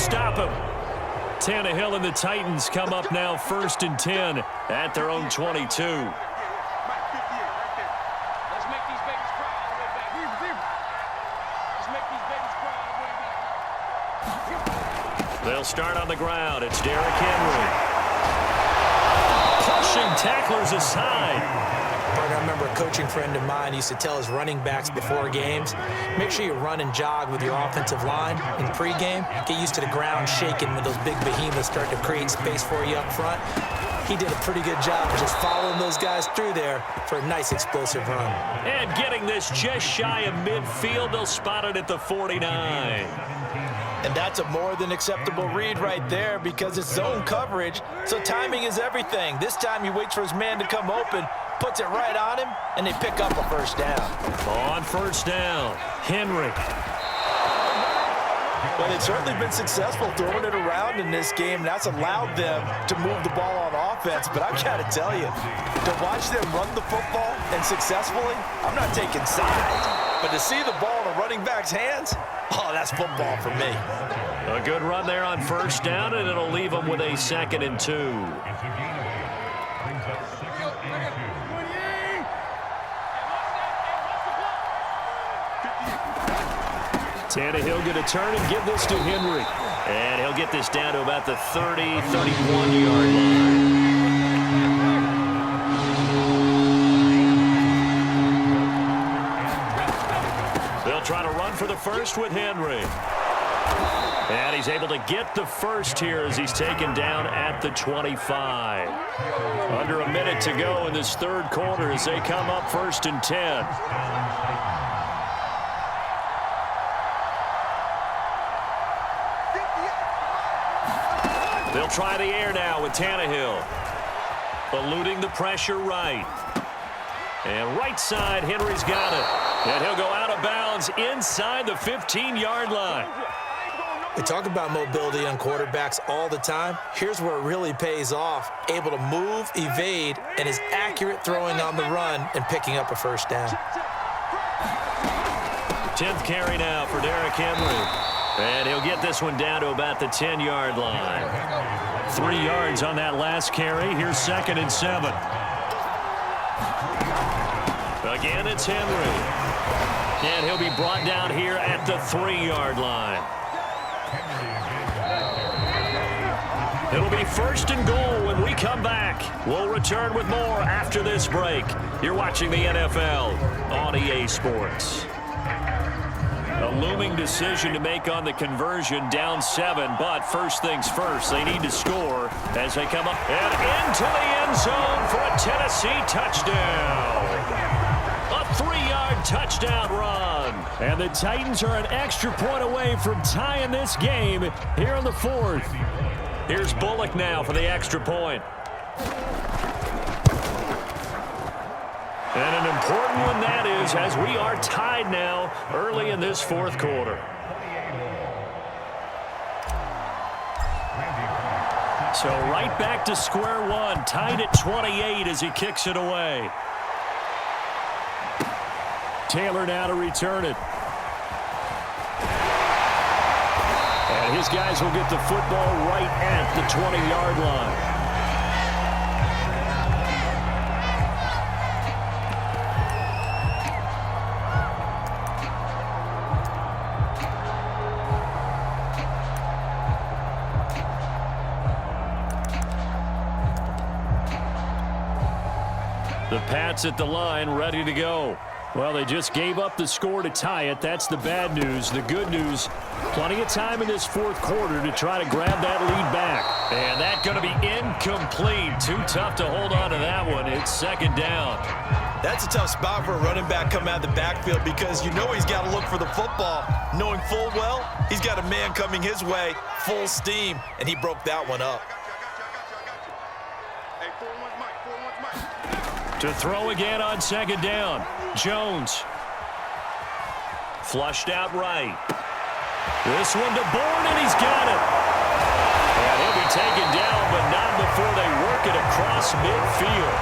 stop him. Tannehill and the Titans come up now 1st and 10 at their own 22. They'll start on the ground. It's Derrick Henry. Pushing tacklers aside. I remember a coaching friend of mine used to tell his running backs before games, make sure you run and jog with your offensive line in pregame. Get used to the ground shaking when those big behemoths start to create space for you up front. He did a pretty good job of just following those guys through there for a nice explosive run. And getting this just shy of midfield, they'll spot it at the 49. And that's a more than acceptable read right there because it's zone coverage, so timing is everything. This time he waits for his man to come open, puts it right on him, and they pick up a first down. On first down, Henry. Well, they've certainly been successful throwing it around in this game, and that's allowed them to move the ball on offense. But I've got to tell you, to watch them run the football and successfully, I'm not taking sides. But to see the ball in a running back's hands, oh, that's football for me. A good run there on first down, and it'll leave them with a 2nd and 2. Tannehill going to turn and give this to Henry. And he'll get this down to about the 30, 31-yard line. They'll try to run for the first with Henry. And he's able to get the first here as he's taken down at the 25. Under a minute to go in this third quarter as they come up 1st and 10. They'll try the air now with Tannehill. Eluding the pressure right. And right side, Henry's got it. And he'll go out of bounds inside the 15-yard line. We talk about mobility on quarterbacks all the time. Here's where it really pays off. Able to move, evade, and is accurate throwing on the run and picking up a first down. 10th carry now for Derrick Henry. And he'll get this one down to about the 10-yard line. 3 yards on that last carry. Here's 2nd and 7. Again, it's Henry. And he'll be brought down here at the 3-yard line. It'll be 1st and goal when we come back. We'll return with more after this break. You're watching the NFL on EA Sports. A looming decision to make on the conversion, down 7, but first things first, they need to score as they come up and into the end zone for a Tennessee touchdown. A 3-yard touchdown run. And the Titans are an extra point away from tying this game here in the 4th. Here's Bullock now for the extra point. And an important one that is, as we are tied now early in this 4th quarter. So right back to square one, tied at 28 as he kicks it away. Taylor now to return it. And his guys will get the football right at the 20-yard line. The Pats at the line, ready to go. Well, they just gave up the score to tie it. That's the bad news. The good news, plenty of time in this 4th quarter to try to grab that lead back. And that's going to be incomplete. Too tough to hold on to that one. It's 2nd down. That's a tough spot for a running back coming out of the backfield because you know he's got to look for the football, knowing full well he's got a man coming his way, full steam, and he broke that one up. To throw again on 2nd down. Jones. Flushed out right. This one to Bourne, and he's got it. And he'll be taken down, but not before they work it across midfield.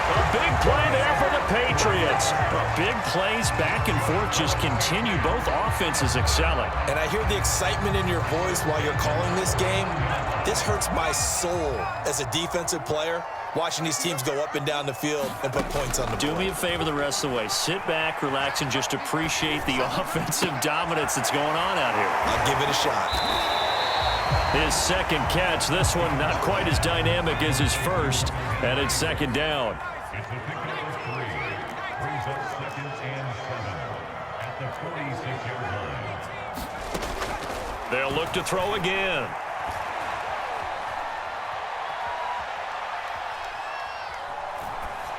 A big play there for the Patriots. Big plays back and forth just continue. Both offenses excelling. And I hear the excitement in your voice while you're calling this game. This hurts my soul as a defensive player, watching these teams go up and down the field and put points on the board. Do me a favor the rest of the way. Sit back, relax, and just appreciate the offensive dominance that's going on out here. I'll give it a shot. His second catch. This one not quite as dynamic as his first. And it's second down. They'll look to throw again.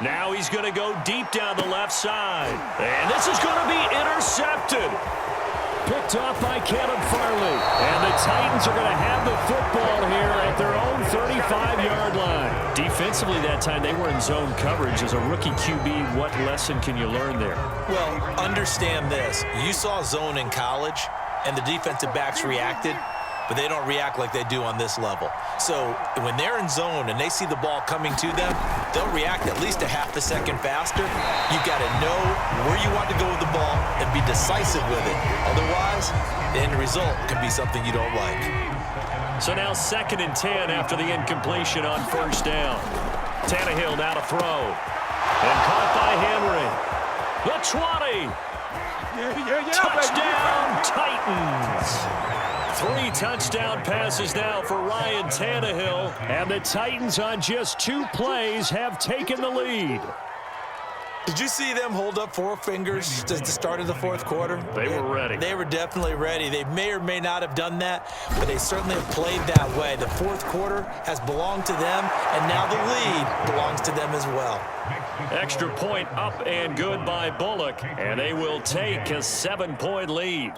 Now he's going to go deep down the left side. And this is going to be intercepted. Picked off by Caleb Farley. And the Titans are going to have the football here at their own 35-yard line. Defensively that time, they were in zone coverage. As a rookie QB, what lesson can you learn there? Well, understand this. You saw zone in college, and the defensive backs reacted, but they don't react like they do on this level. So when they're in zone and they see the ball coming to them, they'll react at least a half a second faster. You've got to know where you want to go with the ball and be decisive with it. Otherwise, the end result can be something you don't like. So now 2nd and 10 after the incompletion on first down. Tannehill now to throw. And caught by Henry. The 20. Touchdown, Titans. 3 touchdown passes now for Ryan Tannehill. And the Titans on just 2 plays have taken the lead. Did you see them hold up 4 fingers at the start of the fourth quarter? They were ready. They were definitely ready. They may or may not have done that, but they certainly have played that way. The fourth quarter has belonged to them, and now the lead belongs to them as well. Extra point up and good by Bullock, and they will take a 7-point lead.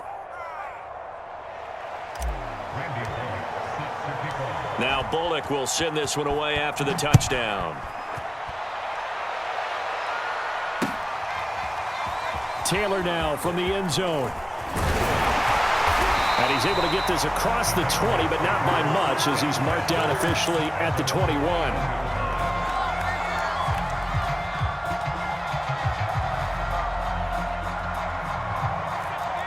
Now Bullock will send this one away after the touchdown. Taylor now from the end zone. And he's able to get this across the 20, but not by much as he's marked down officially at the 21.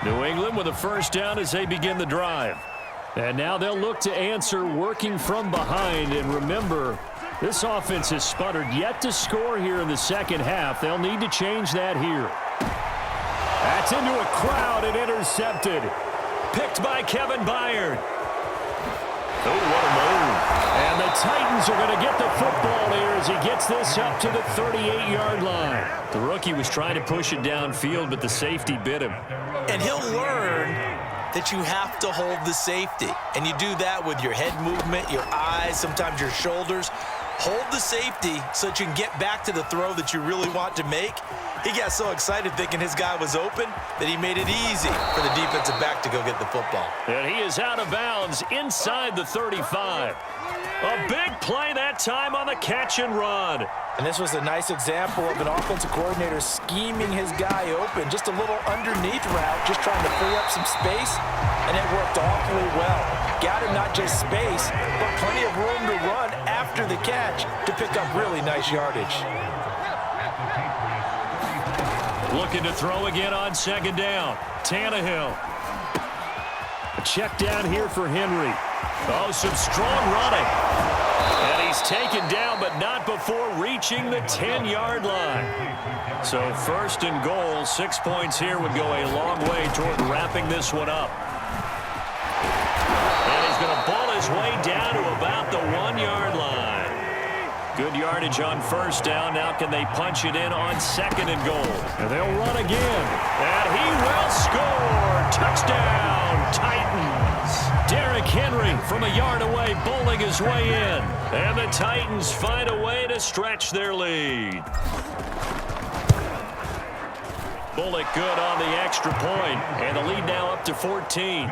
New England with a first down as they begin the drive. And now they'll look to answer working from behind. And remember, this offense has sputtered yet to score here in the second half. They'll need to change that here. That's into a crowd and intercepted. Picked by Kevin Byard. Oh, what a move. And the Titans are going to get the football here as he gets this up to the 38-yard line. The rookie was trying to push it downfield, but the safety bit him. And he'll learn that you have to hold the safety. And you do that with your head movement, your eyes, sometimes your shoulders. Hold the safety so that you can get back to the throw that you really want to make. He got so excited thinking his guy was open that he made it easy for the defensive back to go get the football. And he is out of bounds inside the 35. A big play that time on the catch and run. And this was a nice example of an offensive coordinator scheming his guy open. Just a little underneath route, just trying to free up some space, and it worked awfully well. Got him not just space, but plenty of room to run after the catch to pick up really nice yardage. Looking to throw again on second down. Tannehill. A check down here for Henry. Oh, some strong running. And he's taken down, but not before reaching the 10-yard line. So first and goal, 6 points here would go a long way toward wrapping this one up. And he's going to ball his way down to about the 1-yard line. Good yardage on first down. Now can they punch it in on second and goal? And they'll run again. And he will score. Touchdown, Titans. Derrick Henry from a yard away bowling his way in. And the Titans find a way to stretch their lead. Bullock good on the extra point. And the lead now up to 14.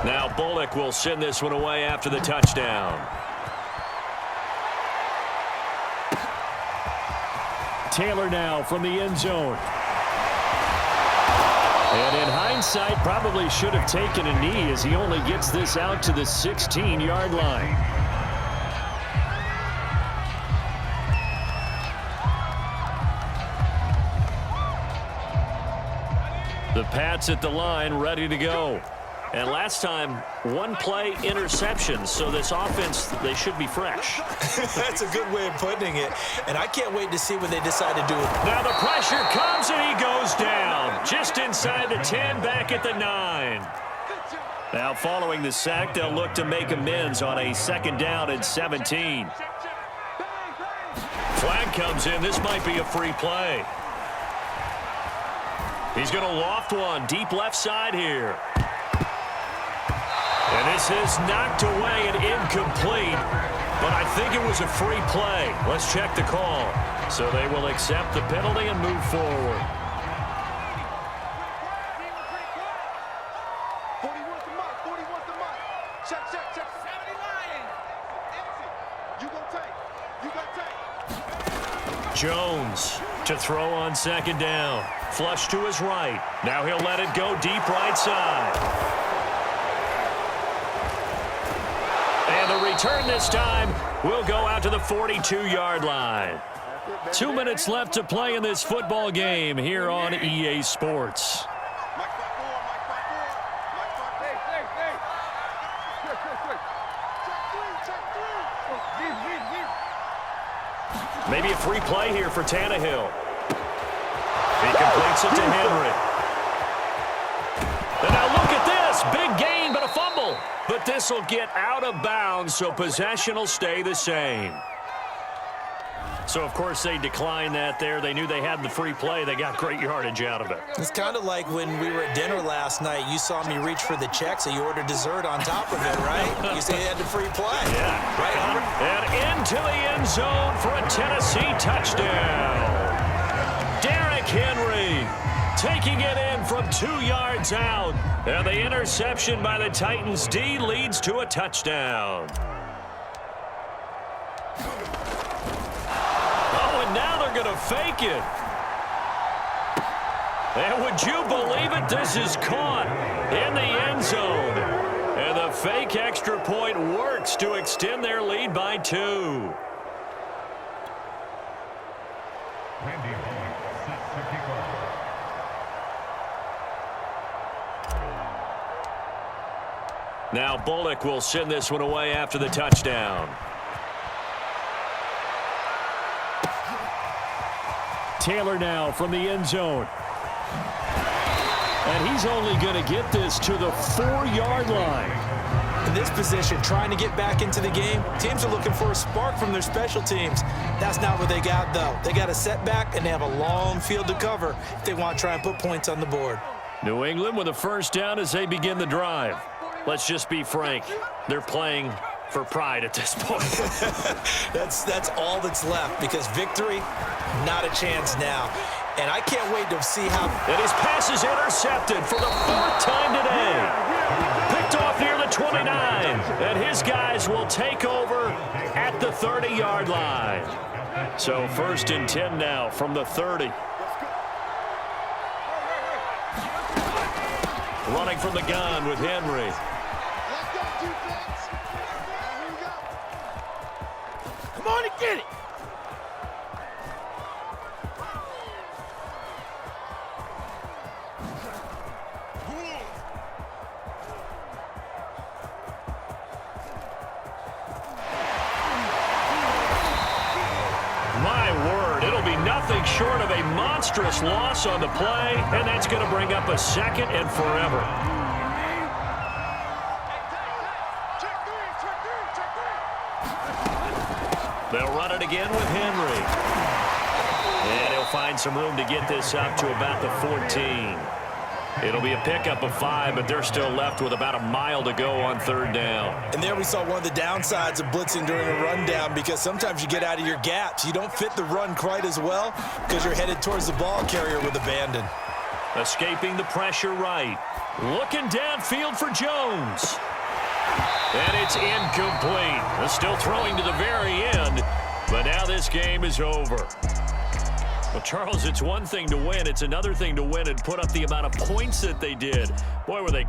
Now Bullock will send this one away after the touchdown. Taylor now from the end zone. And in hindsight, probably should have taken a knee as he only gets this out to the 16-yard line. The Pats at the line, ready to go. And last time, one play interception, so this offense, they should be fresh. That's a good way of putting it. And I can't wait to see what they decide to do. Now the pressure comes and he goes down. Just inside the 10, back at the 9. Now following the sack, they'll look to make amends on a 2nd down and 17. Flag comes in. This might be a free play. He's going to loft one deep left side here. And this is knocked away and incomplete, but I think it was a free play. Let's check the call. So they will accept the penalty and move forward. 41 the mark, 41 the mark. Check. 79. You gonna take. You got take. Jones to throw on 2nd down. Flush to his right. Now he'll let it go deep right side. And the return this time will go out to the 42-yard line. 2 minutes left to play in this football game here on EA Sports. Maybe a free play here for Tannehill. He completes it to Henry. And now look at this. Big gain, but a fumble. But this will get out of bounds, so possession will stay the same. So, of course, they declined that there. They knew they had the free play. They got great yardage out of it. It's kind of like when we were at dinner last night. You saw me reach for the check, so you ordered dessert on top of it, right? You say you had the free play. Yeah. Right, Humber? And into the end zone for a Tennessee touchdown. Derrick Henry taking it in from 2 yards out. And the interception by the Titans D leads to a touchdown. Oh, and now they're going to fake it. And would you believe it? This is caught in the end zone. And the fake extra point works to extend their lead by 2. Now Bullock will send this one away after the touchdown. Taylor now from the end zone. And he's only going to get this to the 4-yard line. In this position, trying to get back into the game, teams are looking for a spark from their special teams. That's not what they got, though. They got a setback, and they have a long field to cover if they want to try and put points on the board. New England with a 1st down as they begin the drive. Let's just be frank. They're playing for pride at this point. That's all that's left, because victory, not a chance now. And I can't wait to see how... And his pass is intercepted for the 4th time today. Picked off near the 29. And his guys will take over at the 30-yard line. So 1st and 10 now from the 30. Running from the gun with Henry. Come on and get it. My word, it'll be nothing short of a monstrous loss on the play, and that's going to bring up a 2nd and forever. They'll run it again with Henry. And he'll find some room to get this up to about the 14. It'll be a pickup of 5, but they're still left with about a mile to go on 3rd down. And there we saw one of the downsides of blitzing during a rundown, because sometimes you get out of your gaps. You don't fit the run quite as well because you're headed towards the ball carrier with abandon. Escaping the pressure right. Looking downfield for Jones. And it's incomplete. They're still throwing to the very end, but now this game is over. Well, Charles, it's one thing to win. It's another thing to win and put up the amount of points that they did. Boy, were they